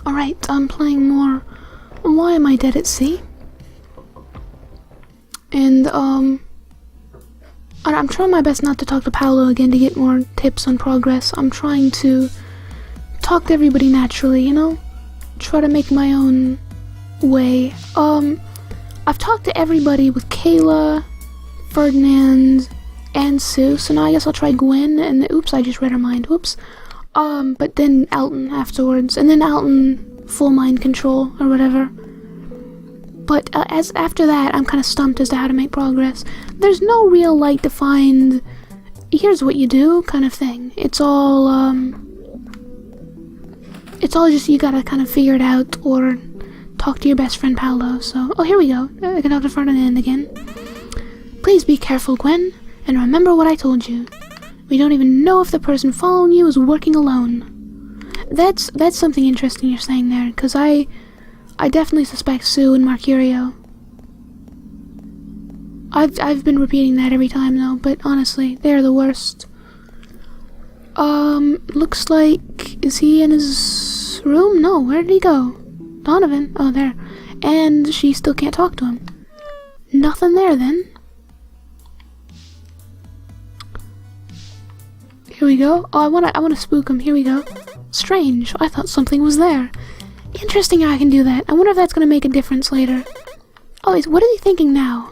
Alright, I'm playing more Why Am I Dead at Sea? And, I'm trying my best not to talk to Paolo again to get more tips on progress. I'm trying to talk to everybody naturally, you know? Try to make my own way. I've talked to everybody with Kayla, Ferdinand, and Sue, so now I guess I'll try Gwen, and oops, I just read her mind, whoops. But then Alton afterwards, and then Alton full mind control, or whatever. But as after that, I'm kind of stumped as to how to make progress. There's no real, like, defined, here's what you do, kind of thing. It's all just you gotta kind of figure it out, or talk to your best friend Paolo, so... Oh, here we go. I can talk to Ferdinand again. Please be careful, Gwen, and remember what I told you. We don't even know if the person following you is working alone. That's something interesting you're saying there, because I definitely suspect Sue and Marcurio. I've been repeating that every time though, but honestly, they're the worst. Looks like, is he in his room? No, where did he go? Donovan? Oh, there. And she still can't talk to him. Nothing there then. Here we go. Oh, I wanna spook him. Here we go. Strange. I thought something was there. Interesting how I can do that. I wonder if that's gonna make a difference later. Oh, what is he thinking now?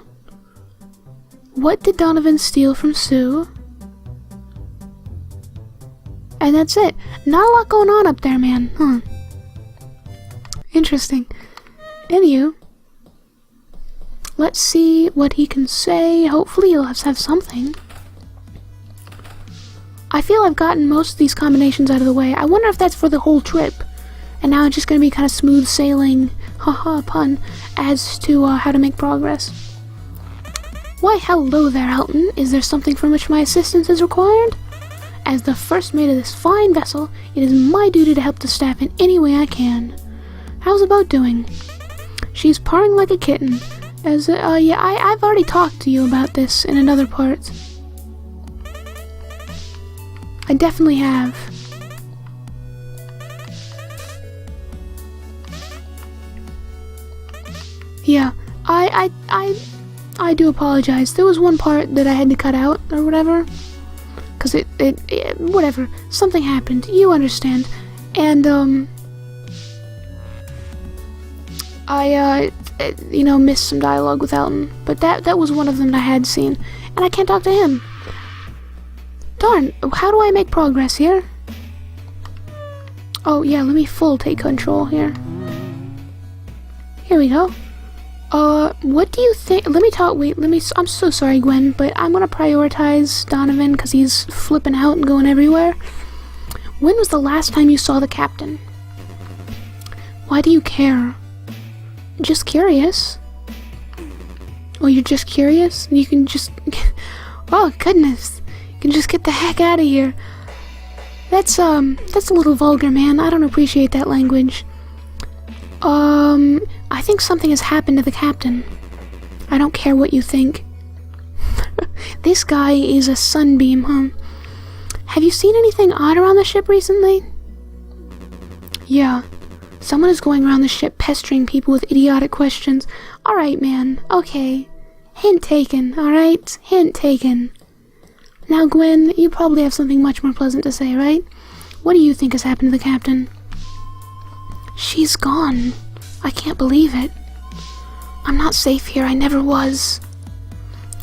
What did Donovan steal from Sue? And that's it. Not a lot going on up there, man. Huh. Interesting. Anywho. Let's see what he can say. Hopefully he'll have something. I feel I've gotten most of these combinations out of the way. I wonder if that's for the whole trip. And now it's just going to be kind of smooth sailing, haha, pun, as to how to make progress. Why, hello there, Alton. Is there something from which my assistance is required? As the first mate of this fine vessel, it is my duty to help the staff in any way I can. How's the boat doing? She's purring like a kitten. Yeah, I've already talked to you about this in another part. I definitely have. Yeah, I do apologize. There was one part that I had to cut out, or whatever. Cause whatever. Something happened. You understand. And, I missed some dialogue with Alton. But that was one of them that I had seen. And I can't talk to him. Darn, how do I make progress here? Oh, yeah, let me take control here. Here we go. What do you think? I'm so sorry, Gwen, but I'm gonna prioritize Donovan because he's flipping out and going everywhere. When was the last time you saw the captain? Why do you care? Just curious. Oh, you're just curious? You can just... Oh, goodness. You can just get the heck out of here. That's a little vulgar, man. I don't appreciate that language. I think something has happened to the captain. I don't care what you think. This guy is a sunbeam, huh? Have you seen anything odd around the ship recently? Yeah. Someone is going around the ship pestering people with idiotic questions. Alright, man. Okay. Hint taken, alright? Hint taken. Now, Gwen, you probably have something much more pleasant to say, right? What do you think has happened to the captain? She's gone. I can't believe it. I'm not safe here. I never was.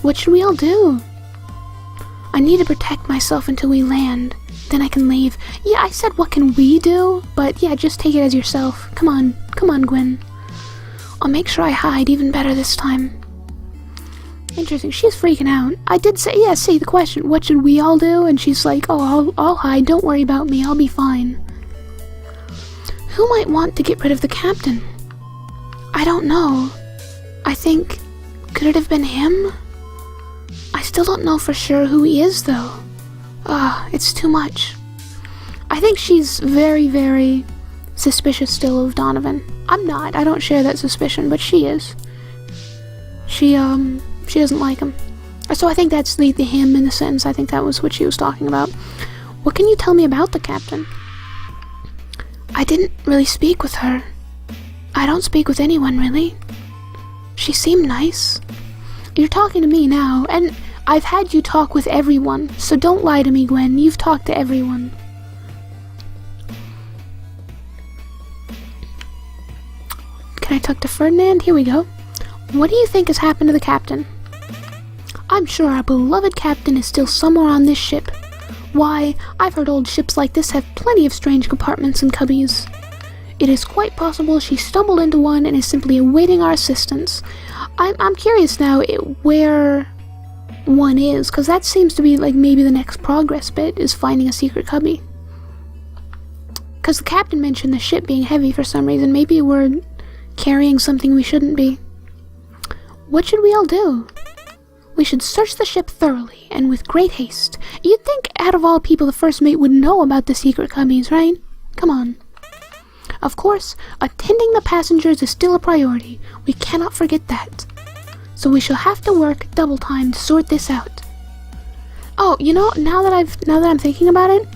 What should we all do? I need to protect myself until we land. Then I can leave. Yeah, I said what can we do? But yeah, just take it as yourself. Come on. Come on, Gwen. I'll make sure I hide even better this time. Interesting. She's freaking out. I did say, yeah, see the question. What should we all do? And she's like, oh, I'll hide. Don't worry about me. I'll be fine. Who might want to get rid of the captain? I don't know. I think... Could it have been him? I still don't know for sure who he is, though. It's too much. I think she's very, very suspicious still of Donovan. I'm not. I don't share that suspicion, but she is. She doesn't like him. So I think that's the him in the sentence. I think that was what she was talking about. What can you tell me about the captain? I didn't really speak with her. I don't speak with anyone, really. She seemed nice. You're talking to me now, and I've had you talk with everyone, so don't lie to me, Gwen. You've talked to everyone. Can I talk to Ferdinand? Here we go. What do you think has happened to the captain? I'm sure our beloved captain is still somewhere on this ship. Why, I've heard old ships like this have plenty of strange compartments and cubbies. It is quite possible she stumbled into one and is simply awaiting our assistance. I'm curious now where one is, because that seems to be like maybe the next progress bit is finding a secret cubby. Because the captain mentioned the ship being heavy for some reason. Maybe we're carrying something we shouldn't be. What should we all do? We should search the ship thoroughly and with great haste. You'd think out of all people the first mate would know about the secret cubbies, right? Come on. Of course, attending the passengers is still a priority. We cannot forget that. So we shall have to work double time to sort this out. Oh, you know, now that I'm thinking about it,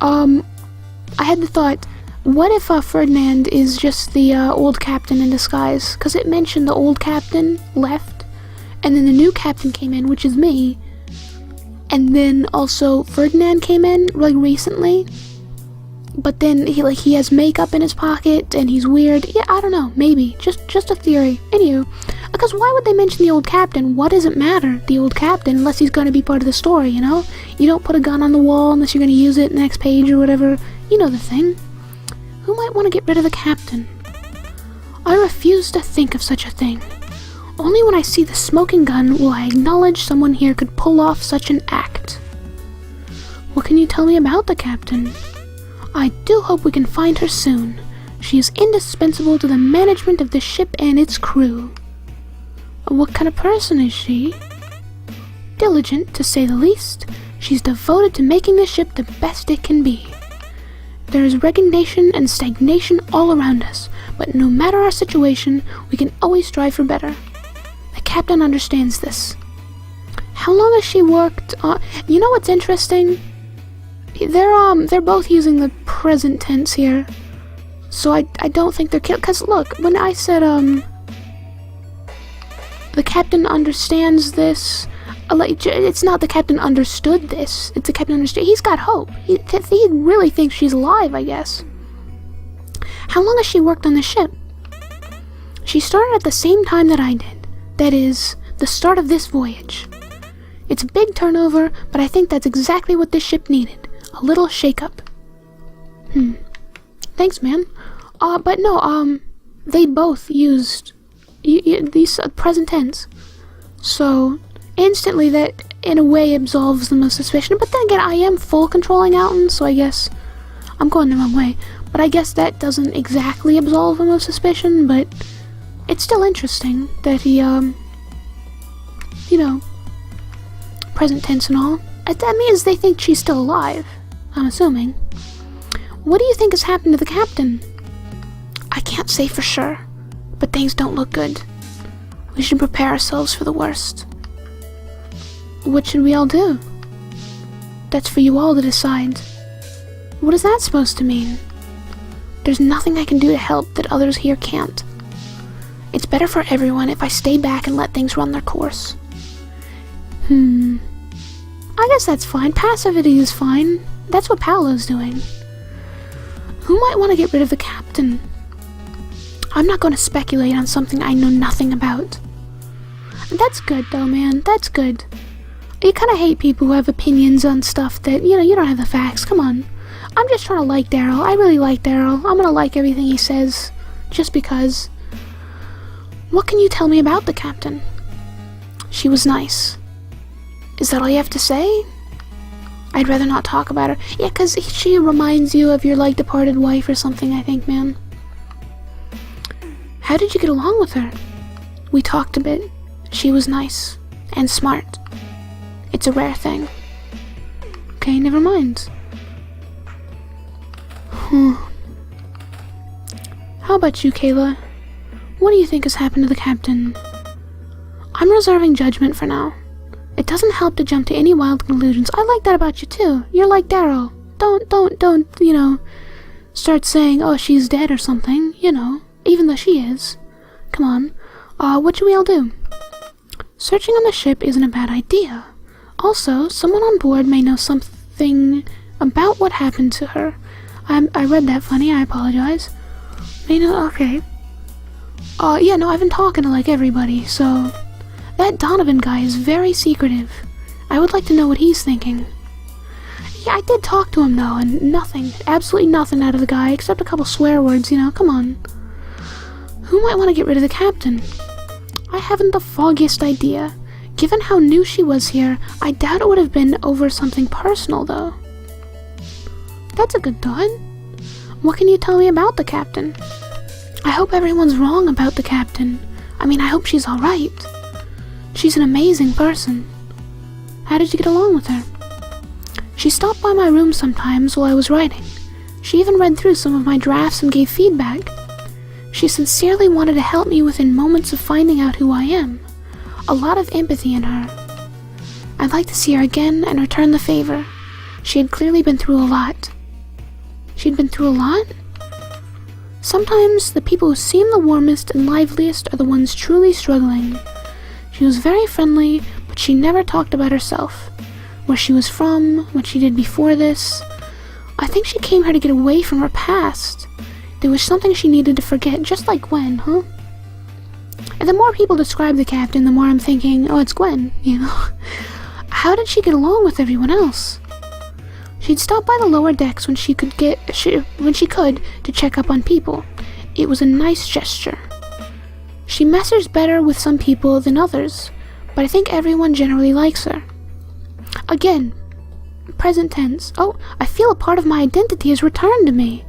I had the thought, what if Ferdinand is just the old captain in disguise? Because it mentioned the old captain left, and then the new captain came in, which is me, and then also Ferdinand came in, like, recently. But then he has makeup in his pocket and he's weird. Yeah, I don't know. Maybe. Just a theory. Anywho, because why would they mention the old captain? What does it matter, the old captain, unless he's going to be part of the story, you know? You don't put a gun on the wall unless you're going to use it next page or whatever. You know the thing. Who might want to get rid of the captain? I refuse to think of such a thing. Only when I see the smoking gun will I acknowledge someone here could pull off such an act. What can you tell me about the captain? I do hope we can find her soon. She is indispensable to the management of the ship and its crew. What kind of person is she? Diligent, to say the least. She's devoted to making the ship the best it can be. There is resignation and stagnation all around us, but no matter our situation, we can always strive for better. The captain understands this. How long has she worked on... You know what's interesting? They're both using the present tense here. So I don't think they're killed. Because look, when I said, the captain understands this, it's not the captain understood this. It's the captain understood. He's got hope. He really thinks she's alive, I guess. How long has she worked on the ship? She started at the same time that I did. That is, the start of this voyage. It's a big turnover, but I think that's exactly what this ship needed. A little shake-up. Thanks, man. But no, they both used these present tense. So, instantly that, in a way, absolves them of suspicion. But then again, I am full controlling Alton, so I guess I'm going the wrong way. But I guess that doesn't exactly absolve him of suspicion, but it's still interesting that he, you know, present tense and all. That means they think she's still alive, I'm assuming. What do you think has happened to the captain? I can't say for sure, but things don't look good. We should prepare ourselves for the worst. What should we all do? That's for you all to decide. What is that supposed to mean? There's nothing I can do to help that others here can't. It's better for everyone if I stay back and let things run their course. I guess that's fine. Passivity is fine. That's what Paolo's doing. Who might want to get rid of the captain? I'm not going to speculate on something I know nothing about. That's good though, man. That's good. You kind of hate people who have opinions on stuff that, you know, you don't have the facts. Come on. I'm just trying to like Daryl. I really like Daryl. I'm going to like everything he says. Just because. What can you tell me about the captain? She was nice. Is that all you have to say? I'd rather not talk about her. Yeah, because she reminds you of your, like, departed wife or something, I think, man. How did you get along with her? We talked a bit. She was nice. And smart. It's a rare thing. Okay, never mind. How about you, Kayla? What do you think has happened to the captain? I'm reserving judgment for now. It doesn't help to jump to any wild conclusions. I like that about you too. You're like Daryl. Don't, you know, start saying, oh, she's dead or something, you know, even though she is. Come on, what should we all do? Searching on the ship isn't a bad idea. Also, someone on board may know something about what happened to her. I read that funny, I apologize. May know, okay. Yeah, no, I've been talking to, like, everybody, so... That Donovan guy is very secretive. I would like to know what he's thinking. Yeah, I did talk to him, though, and nothing, absolutely nothing out of the guy, except a couple swear words, you know, come on. Who might want to get rid of the captain? I haven't the foggiest idea. Given how new she was here, I doubt it would have been over something personal, though. That's a good thought. What can you tell me about the captain? I hope everyone's wrong about the captain. I mean, I hope she's alright. She's an amazing person. How did you get along with her? She stopped by my room sometimes while I was writing. She even read through some of my drafts and gave feedback. She sincerely wanted to help me within moments of finding out who I am. A lot of empathy in her. I'd like to see her again and return the favor. She had clearly been through a lot. She'd been through a lot? Sometimes the people who seem the warmest and liveliest are the ones truly struggling. She was very friendly, but she never talked about herself. Where she was from, what she did before this. I think she came here to get away from her past. There was something she needed to forget, just like Gwen, huh? And the more people describe the captain, the more I'm thinking, oh, it's Gwen, you know? How did she get along with everyone else? She'd stop by the lower decks when she could to check up on people. It was a nice gesture. She messers better with some people than others, but I think everyone generally likes her. Again, present tense. Oh, I feel a part of my identity has returned to me.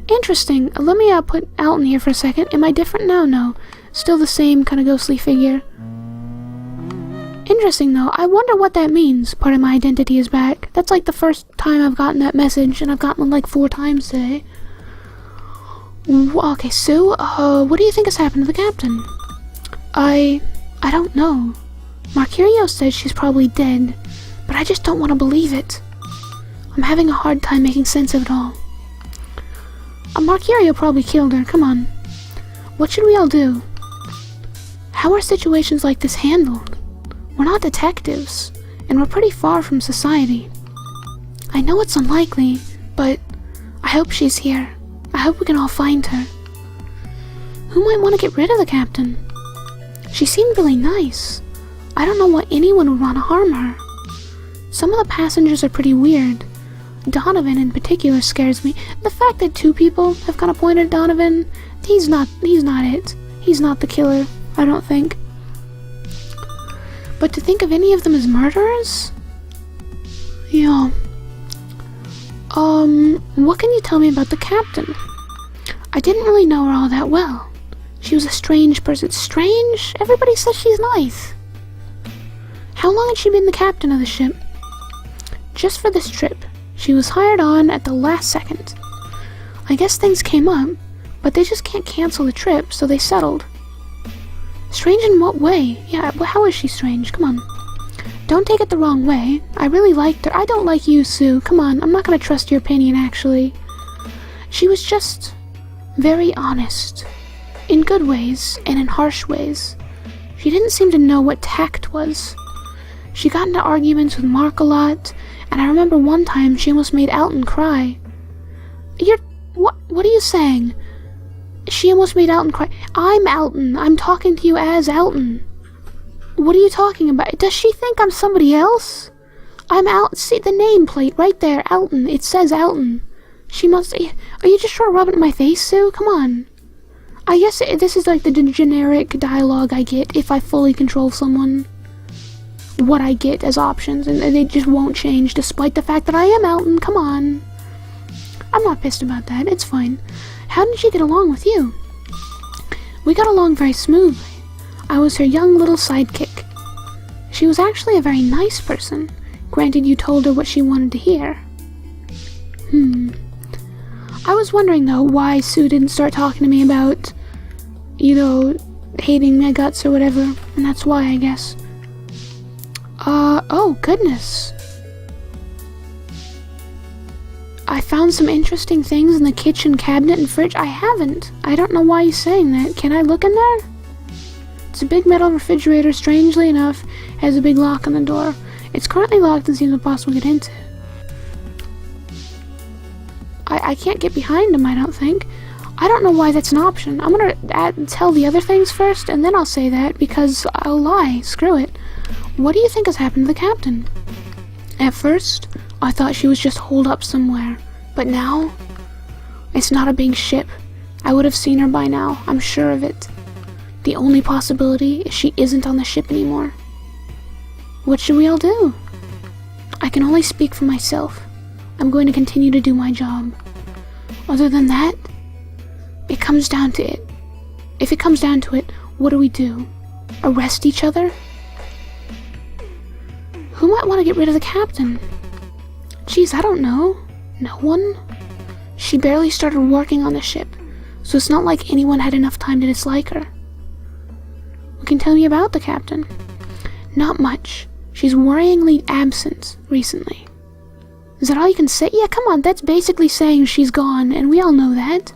Interesting. Let me put Alton here for a second. Am I different now? No. Still the same kind of ghostly figure. Interesting, though. I wonder what that means, part of my identity is back. That's like the first time I've gotten that message, and I've gotten it like 4 times today. Okay, Sue, what do you think has happened to the captain? I don't know. Marcurio says she's probably dead, but I just don't want to believe it. I'm having a hard time making sense of it all. Marcurio probably killed her, come on. What should we all do? How are situations like this handled? We're not detectives, and we're pretty far from society. I know it's unlikely, but I hope she's here. I hope we can all find her. Who might want to get rid of the captain? She seemed really nice. I don't know why anyone would want to harm her. Some of the passengers are pretty weird. Donovan in particular scares me. The fact that 2 people have kind of pointed at Donovan, he's not it. He's not the killer, I don't think. But to think of any of them as murderers? Yeah. What can you tell me about the captain? I didn't really know her all that well. She was a strange person. Strange? Everybody says she's nice. How long had she been the captain of the ship? Just for this trip. She was hired on at the last second. I guess things came up, but they just can't cancel the trip, so they settled. Strange in what way? Yeah, how is she strange? Come on. Don't take it the wrong way. I really liked her. I don't like you, Sue. Come on, I'm not gonna trust your opinion, actually. She was just very honest. In good ways, and in harsh ways. She didn't seem to know what tact was. She got into arguments with Mark a lot, and I remember one time she almost made Alton cry. What are you saying? She almost made Alton cry. I'm Alton. I'm talking to you as Alton. What are you talking about? Does she think I'm somebody else? I'm Alton. See the nameplate right there, Alton. It says Alton. She must... Are you just trying to rub it in my face, Sue? Come on. I guess this is like the generic dialogue I get if I fully control someone. What I get as options, and they just won't change despite the fact that I am Alton. Come on. I'm not pissed about that. It's fine. How did she get along with you? We got along very smoothly. I was her young little sidekick. She was actually a very nice person, granted you told her what she wanted to hear. I was wondering, though, why Sue didn't start talking to me about, you know, hating my guts or whatever, and that's why, I guess. Oh, goodness. I found some interesting things in the kitchen cabinet and fridge. I haven't. I don't know why you're saying that. Can I look in there? It's a big metal refrigerator, strangely enough, has a big lock on the door. It's currently locked and seems impossible to get into. I can't get behind him, I don't think. I don't know why that's an option. I'm gonna tell the other things first, and then I'll say that, because I'll lie. Screw it. What do you think has happened to the captain? At first, I thought she was just holed up somewhere. But now, it's not a big ship. I would have seen her by now, I'm sure of it. The only possibility is she isn't on the ship anymore. What should we all do? I can only speak for myself. I'm going to continue to do my job. Other than that, it comes down to it. If it comes down to it, what do we do? Arrest each other? Who might want to get rid of the captain? Geez, I don't know. No one? She barely started working on the ship, so it's not like anyone had enough time to dislike her. What can you tell me about the captain? Not much. She's worryingly absent recently. Is that all you can say? Yeah, come on, that's basically saying she's gone, and we all know that.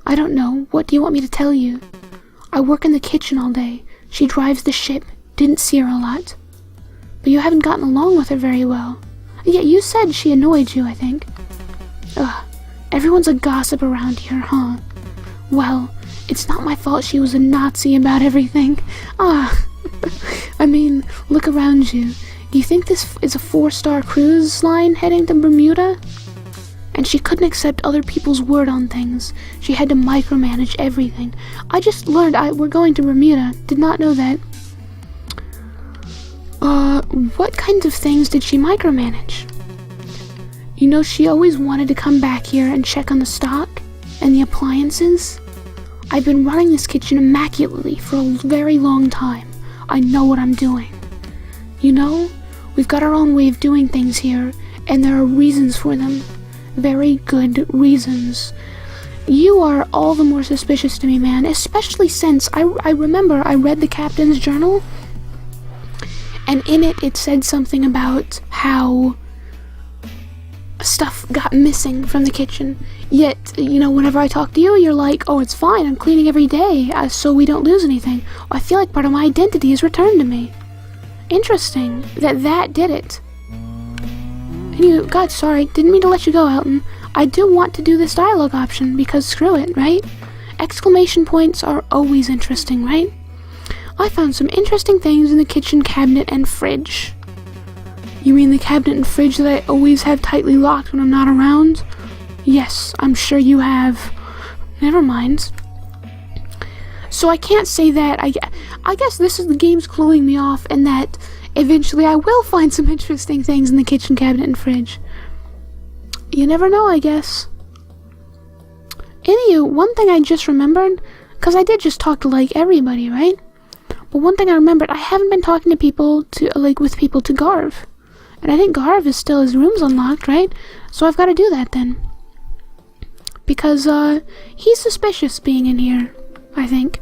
I don't know. What do you want me to tell you? I work in the kitchen all day. She drives the ship. Didn't see her a lot. But you haven't gotten along with her very well. Yeah, you said she annoyed you, I think. Ugh, everyone's a gossip around here, huh? Well, it's not my fault she was a Nazi about everything. I mean, look around you. Do you think this is a 4-star cruise line heading to Bermuda? And she couldn't accept other people's word on things. She had to micromanage everything. I just learned we're going to Bermuda. Did not know that. What kinds of things did she micromanage? You know, she always wanted to come back here and check on the stock and the appliances. I've been running this kitchen immaculately for a very long time. I know what I'm doing. You know, we've got our own way of doing things here, and there are reasons for them. Very good reasons. You are all the more suspicious to me, man, especially since I remember I read the captain's journal, and in it said something about how stuff got missing from the kitchen. Yet, you know, whenever I talk to you, you're like, oh, it's fine, I'm cleaning every day, so we don't lose anything. I feel like part of my identity is returned to me. Interesting that did it. And God, sorry, didn't mean to let you go, Elton. I do want to do this dialogue option, because screw it, right? Exclamation points are always interesting, right? I found some interesting things in the kitchen cabinet and fridge. You mean the cabinet and fridge that I always have tightly locked when I'm not around? Yes, I'm sure you have. Never mind. So I can't say that. I guess this is the game's cluing me off, and that eventually I will find some interesting things in the kitchen cabinet and fridge. You never know, I guess. Anywho, one thing I just remembered, because I did just talk to, like, everybody, right? But one thing I remembered, I haven't been talking to people, with people to Garv. And I think Garv is still, his room's unlocked, right? So I've got to do that then. Because, he's suspicious being in here, I think.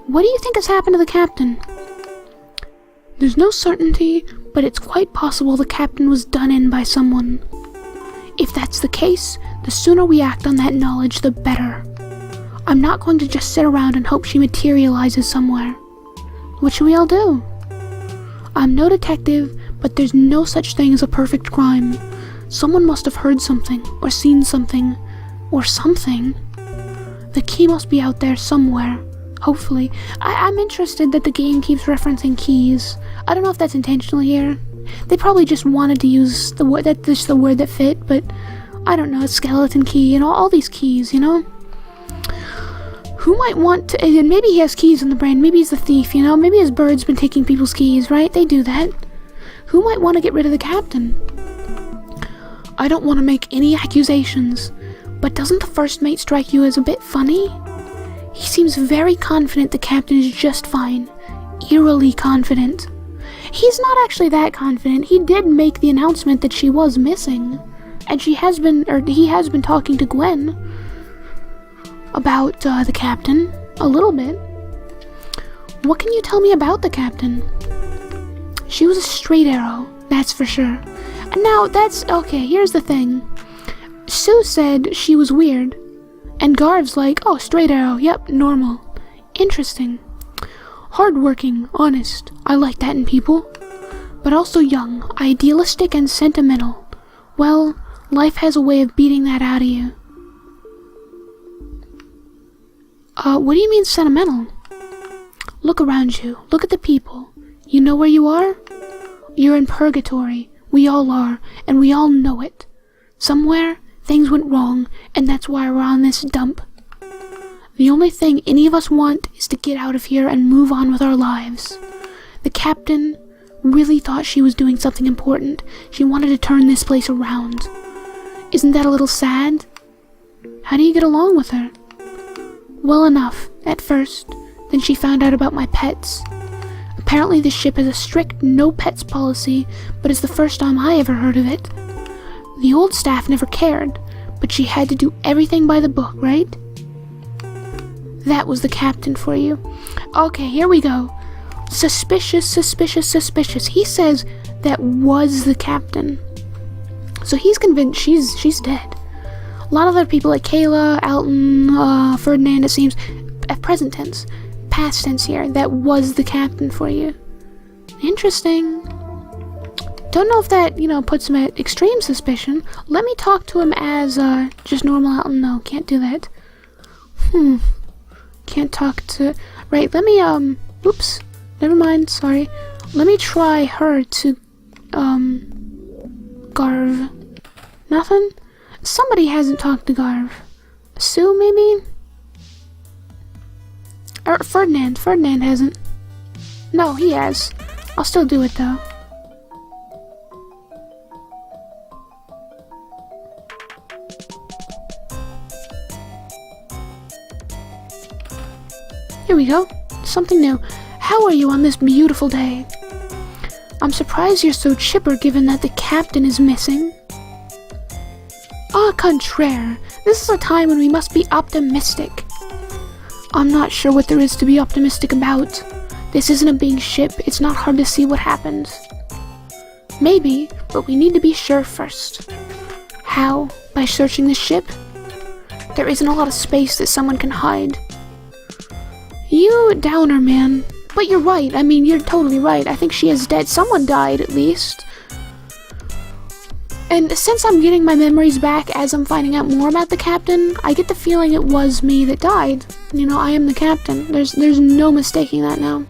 What do you think has happened to the captain? There's no certainty, but it's quite possible the captain was done in by someone. If that's the case, the sooner we act on that knowledge, the better. I'm not going to just sit around and hope she materializes somewhere. What should we all do? I'm no detective, but there's no such thing as a perfect crime. Someone must have heard something, or seen something, or something. The key must be out there somewhere. Hopefully. I'm interested that the game keeps referencing keys. I don't know if that's intentional here. They probably just wanted to use the word, that's just the word that fit, but I don't know, a skeleton key and all these keys, you know? Who might want to, and maybe he has keys in the brain, maybe he's the thief, you know? Maybe his bird's been taking people's keys, right? They do that. Who might want to get rid of the captain? I don't want to make any accusations, but doesn't the first mate strike you as a bit funny? He seems very confident the captain is just fine. Eerily confident. He's not actually that confident. He did make the announcement that she was missing. And he has been talking to Gwen about the captain. A little bit. What can you tell me about the captain? She was a straight arrow, that's for sure. And now, okay, here's the thing. Sue said she was weird. And Garv's like, oh, straight arrow, yep, normal. Interesting. Hardworking, honest. I like that in people. But also young, idealistic, and sentimental. Well, life has a way of beating that out of you. What do you mean sentimental? Look around you. Look at the people. You know where you are? You're in purgatory. We all are, and we all know it. Somewhere, things went wrong, and that's why we're on this dump. The only thing any of us want is to get out of here and move on with our lives. The captain really thought she was doing something important. She wanted to turn this place around. Isn't that a little sad? How do you get along with her? Well enough, at first. Then she found out about my pets. Apparently the ship has a strict no pets policy, but it's the first time I ever heard of it. The old staff never cared, but she had to do everything by the book, right? That was the captain for you. Okay, here we go. Suspicious, suspicious, suspicious. He says that was the captain. So he's convinced she's dead. A lot of other people like Kayla, Alton, Ferdinand, it seems, at present tense, past tense here, that was the captain for you. Interesting. Don't know if that, puts him at extreme suspicion. Let me talk to him as, just normal Alton. No, can't do that. Can't talk to... Right, let me, oops. Never mind, sorry. Let me try her to, Garv. Nothing? Somebody hasn't talked to Garv. Sue, maybe? Or Ferdinand. Ferdinand hasn't. No, he has. I'll still do it, though. Here we go. Something new. How are you on this beautiful day? I'm surprised you're so chipper given that the captain is missing. Au contraire. This is a time when we must be optimistic. I'm not sure what there is to be optimistic about. This isn't a big ship. It's not hard to see what happens. Maybe, but we need to be sure first. How? By searching the ship? There isn't a lot of space that someone can hide. You downer, man. But you're right. I mean, you're totally right. I think she is dead. Someone died, at least. And since I'm getting my memories back as I'm finding out more about the captain, I get the feeling it was me that died. I am the captain. There's no mistaking that now.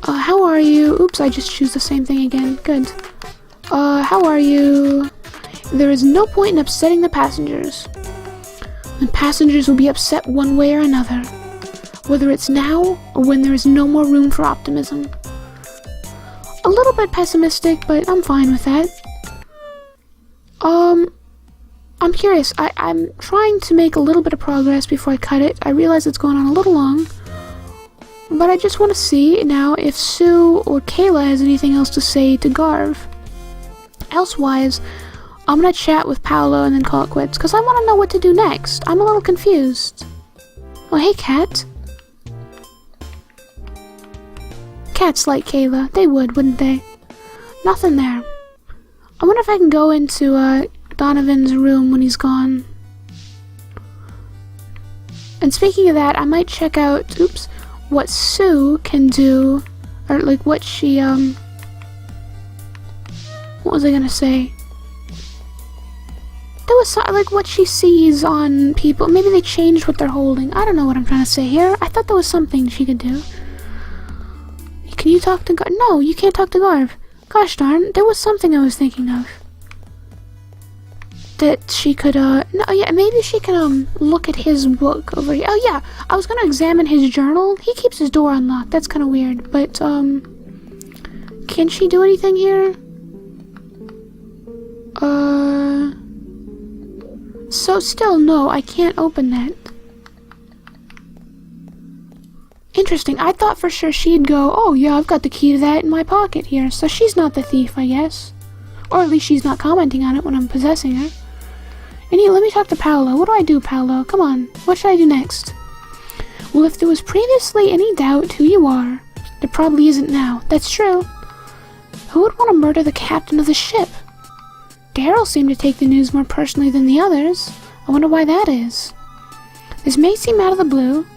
How are you? Oops, I just choose the same thing again. Good. How are you? There is no point in upsetting the passengers. The passengers will be upset one way or another. Whether it's now or when there is no more room for optimism. A little bit pessimistic, but I'm fine with that. I'm curious. I'm trying to make a little bit of progress before I cut it. I realize it's going on a little long. But I just want to see now if Sue or Kayla has anything else to say to Garv. Elsewise, I'm going to chat with Paolo and then call it quits, because I want to know what to do next. I'm a little confused. Oh, hey, Cat. Cats like Kayla. They would, wouldn't they? Nothing there. I wonder if I can go into, Donovan's room when he's gone. And speaking of that, I might check out, what Sue can do, or, what she, what was I gonna say? There was, what she sees on people. Maybe they changed what they're holding. I don't know what I'm trying to say here. I thought there was something she could do. Can you talk to Garv? No, you can't talk to Garv. Gosh darn, there was something I was thinking of. That she could, no, yeah, maybe she can, look at his book over here. Oh, yeah, I was gonna examine his journal. He keeps his door unlocked. That's kind of weird, but, can she do anything here? So still, no, I can't open that. Interesting. I thought for sure she'd go, oh yeah, I've got the key to that in my pocket here. So she's not the thief, I guess. Or at least she's not commenting on it when I'm possessing her. And let me talk to Paolo. What do I do, Paolo? Come on. What should I do next? Well, if there was previously any doubt who you are, there probably isn't now. That's true. Who would want to murder the captain of the ship? Daryl seemed to take the news more personally than the others. I wonder why that is. This may seem out of the blue,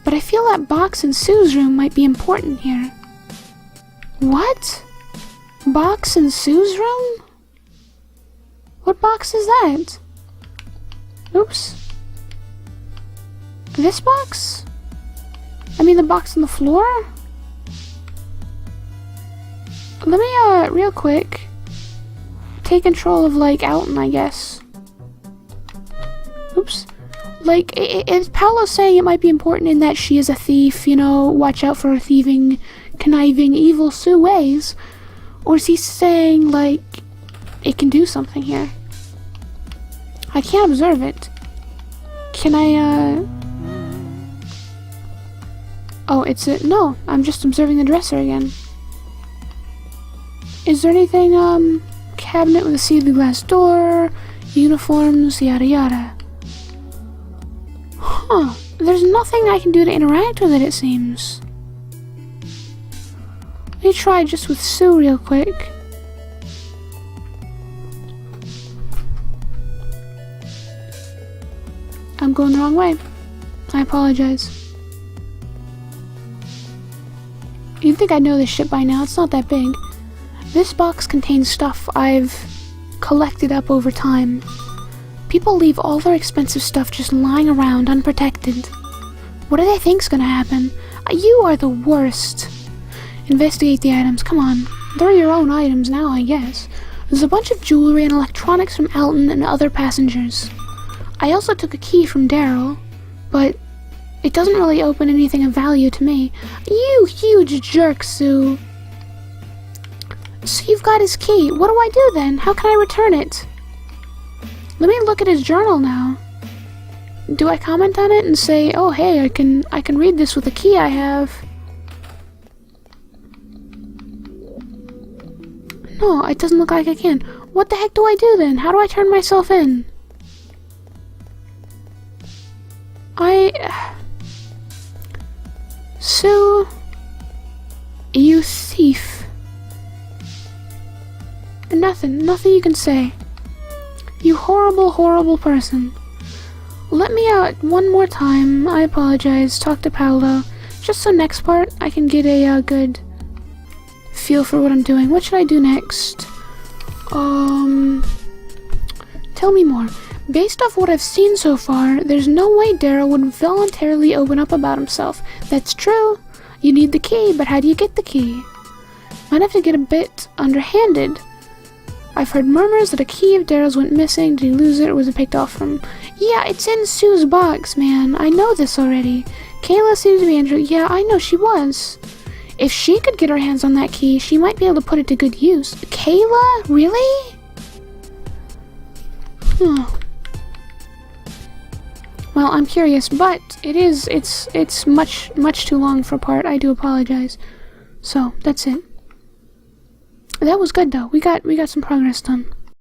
but I feel that box in Sue's room might be important here. What? Box in Sue's room? What box is that? Oops. This box? I mean the box on the floor? Let me, real quick, take control of, like, Alton, I guess. Oops. Like, is Paolo saying it might be important in that she is a thief, you know, watch out for her thieving, conniving, evil Sue ways? Or is he saying, like, it can do something here? I can't observe it. Can I, Oh, it's a... No, I'm just observing the dresser again. Is there anything, cabinet with a sealed glass door, uniforms, yada yada? Huh, there's nothing I can do to interact with it, it seems. Let me try just with Sue real quick. I'm going the wrong way. I apologize. You'd think I'd know this shit by now, it's not that big. This box contains stuff I've collected up over time. People leave all their expensive stuff just lying around unprotected. What do they think's gonna happen? You are the worst. Investigate the items, come on. They're your own items now, I guess. There's a bunch of jewelry and electronics from Alton and other passengers. I also took a key from Daryl, but it doesn't really open anything of value to me. You huge jerk, Sue. So you've got his key. What do I do then? How can I return it? Let me look at his journal now. Do I comment on it and say, oh hey, I can read this with the key I have? No, it doesn't look like I can. What the heck do I do then? How do I turn myself in? Sue, you thief. Nothing you can say. You horrible, horrible person. Let me out one more time. I apologize. Talk to Paolo. Just so next part I can get a good feel for what I'm doing. What should I do next? Tell me more. Based off what I've seen so far, there's no way Daryl would voluntarily open up about himself. That's true. You need the key, but how do you get the key? Might have to get a bit underhanded. I've heard murmurs that a key of Daryl's went missing. Did he lose it or was it picked off from... Yeah, it's in Sue's box, man. I know this already. Kayla seems to be injured. Yeah, I know she was. If she could get her hands on that key, she might be able to put it to good use. Kayla? Really? Well, I'm curious, but it's much too long for a part. I do apologize. So, that's it. That was good though. We got some progress done.